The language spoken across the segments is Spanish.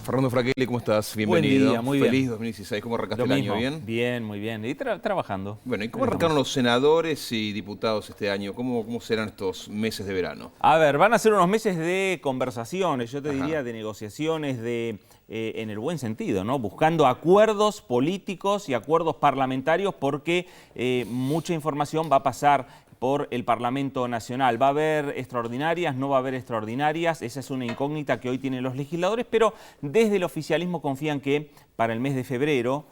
Fernando Fraquelli, ¿cómo estás? Bienvenido. Buen día, muy bien. Feliz 2016. ¿Cómo arrancaste Lo el mismo. año? ¿Bien? Bien, muy bien. Y trabajando. Bueno, ¿y cómo arrancaron los senadores y diputados este año? ¿Cómo serán estos meses de verano? A ver, van a ser unos meses de conversaciones, yo te Ajá. diría de negociaciones, en el buen sentido, ¿no? Buscando acuerdos políticos y acuerdos parlamentarios porque mucha información va a pasar por el Parlamento Nacional. ¿Va a haber extraordinarias? ¿No va a haber extraordinarias? Esa es una incógnita que hoy tienen los legisladores, pero desde el oficialismo confían que para el mes de febrero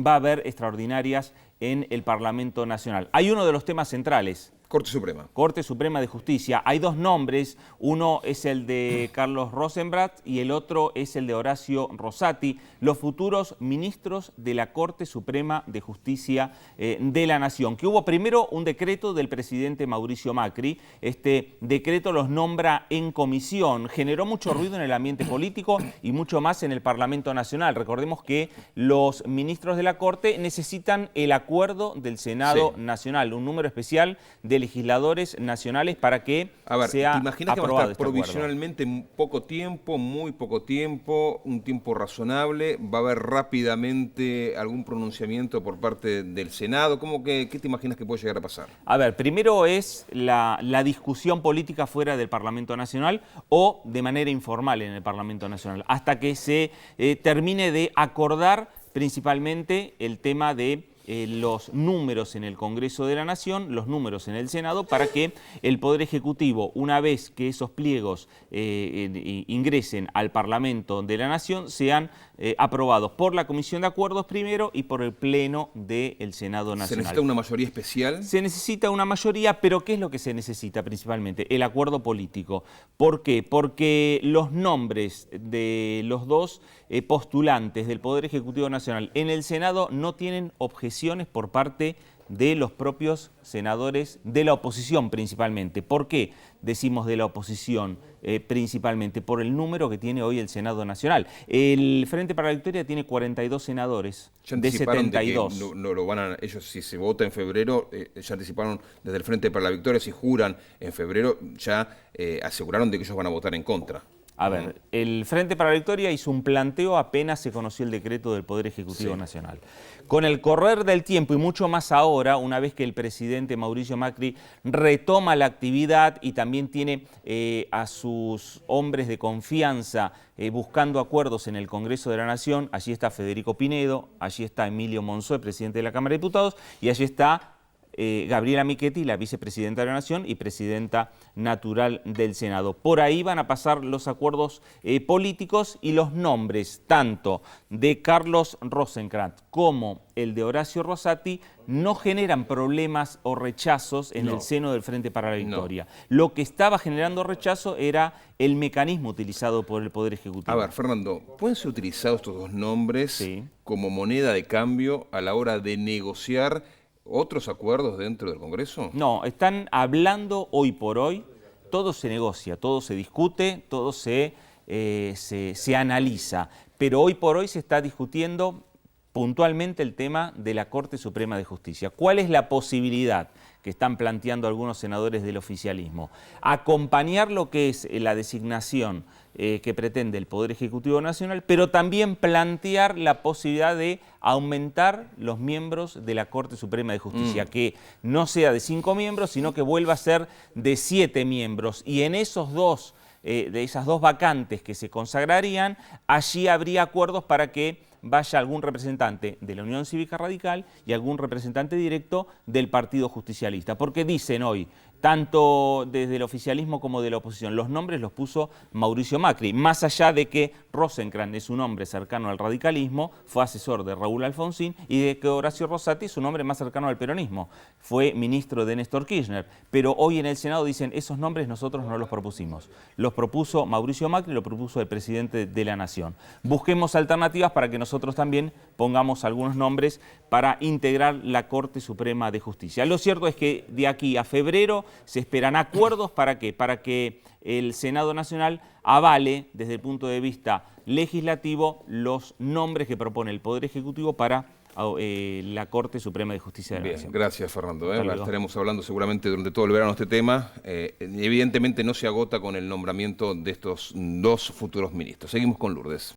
va a haber extraordinarias en el Parlamento Nacional. Hay uno de los temas centrales. Corte Suprema. Corte Suprema de Justicia. Hay dos nombres, uno es el de Carlos Rosenblatt y el otro es el de Horacio Rosati, los futuros ministros de la Corte Suprema de Justicia de la Nación. Que hubo primero un decreto del presidente Mauricio Macri, este decreto los nombra en comisión, generó mucho ruido en el ambiente político y mucho más en el Parlamento Nacional. Recordemos que los ministros de la Corte necesitan el acuerdo del Senado Nacional, un número especial de legisladores nacionales para que sea ¿te imaginas que va a aprobado estar este acuerdo? provisionalmente poco tiempo, muy poco tiempo, un tiempo razonable? ¿Va a haber rápidamente algún pronunciamiento por parte del Senado? ¿Qué te imaginas que puede llegar a pasar? A ver, primero es la discusión política fuera del Parlamento Nacional o de manera informal en el Parlamento Nacional, hasta que se termine de acordar principalmente el tema de los números en el Congreso de la Nación, los números en el Senado, para que el Poder Ejecutivo, una vez que esos pliegos ingresen al Parlamento de la Nación, sean aprobados por la Comisión de Acuerdos primero y por el Pleno del Senado Nacional. ¿Se necesita una mayoría especial? Se necesita una mayoría, pero ¿qué es lo que se necesita principalmente? El acuerdo político. ¿Por qué? Porque los nombres de los dos postulantes del Poder Ejecutivo Nacional en el Senado no tienen objeciones por parte de los propios senadores de la oposición principalmente. ¿Por qué decimos de la oposición principalmente? Por el número que tiene hoy el Senado Nacional. El Frente para la Victoria tiene 42 senadores de 72. De que no lo van a, ellos, si se vota en febrero, ya anticiparon desde el Frente para la Victoria, si juran en febrero, ya aseguraron de que ellos van a votar en contra. A ver, el Frente para la Victoria hizo un planteo apenas se conoció el decreto del Poder Ejecutivo Nacional. Con el correr del tiempo y mucho más ahora, una vez que el presidente Mauricio Macri retoma la actividad y también tiene a sus hombres de confianza buscando acuerdos en el Congreso de la Nación, allí está Federico Pinedo, allí está Emilio Monzó, el presidente de la Cámara de Diputados, y allí está Gabriela Michetti, la vicepresidenta de la Nación y presidenta natural del Senado. Por ahí van a pasar los acuerdos políticos y los nombres tanto de Carlos Rosenkrantz como el de Horacio Rosati no generan problemas o rechazos en el seno del Frente para la Victoria. Lo que estaba generando rechazo era el mecanismo utilizado por el Poder Ejecutivo. A ver, Fernando, ¿pueden ser utilizados estos dos nombres como moneda de cambio a la hora de negociar otros acuerdos dentro del Congreso? No, están hablando hoy por hoy, todo se negocia, todo se discute, todo se analiza, pero hoy por hoy se está discutiendo puntualmente el tema de la Corte Suprema de Justicia. ¿Cuál es la posibilidad que están planteando algunos senadores del oficialismo? Acompañar lo que es la designación que pretende el Poder Ejecutivo Nacional, pero también plantear la posibilidad de aumentar los miembros de la Corte Suprema de Justicia, que no sea de 5 miembros, sino que vuelva a ser de 7 miembros. Y en esos de esas dos vacantes que se consagrarían, allí habría acuerdos para que vaya algún representante de la Unión Cívica Radical y algún representante directo del Partido Justicialista. Porque dicen hoy, tanto desde el oficialismo como de la oposición, los nombres los puso Mauricio Macri, más allá de que Rosenkrantz es un hombre cercano al radicalismo, fue asesor de Raúl Alfonsín, y de que Horacio Rosati es un hombre más cercano al peronismo, fue ministro de Néstor Kirchner. Pero hoy en el Senado dicen, esos nombres nosotros no los propusimos, los propuso Mauricio Macri, lo propuso el presidente de la Nación. Busquemos alternativas para que nosotros también pongamos algunos nombres para integrar la Corte Suprema de Justicia. Lo cierto es que de aquí a febrero se esperan acuerdos. ¿Para qué? Para que el Senado Nacional avale desde el punto de vista legislativo los nombres que propone el Poder Ejecutivo para la Corte Suprema de Justicia de la Nación. Gracias, Fernando. Estaremos hablando seguramente durante todo el verano de este tema. Evidentemente no se agota con el nombramiento de estos dos futuros ministros. Seguimos con Lourdes.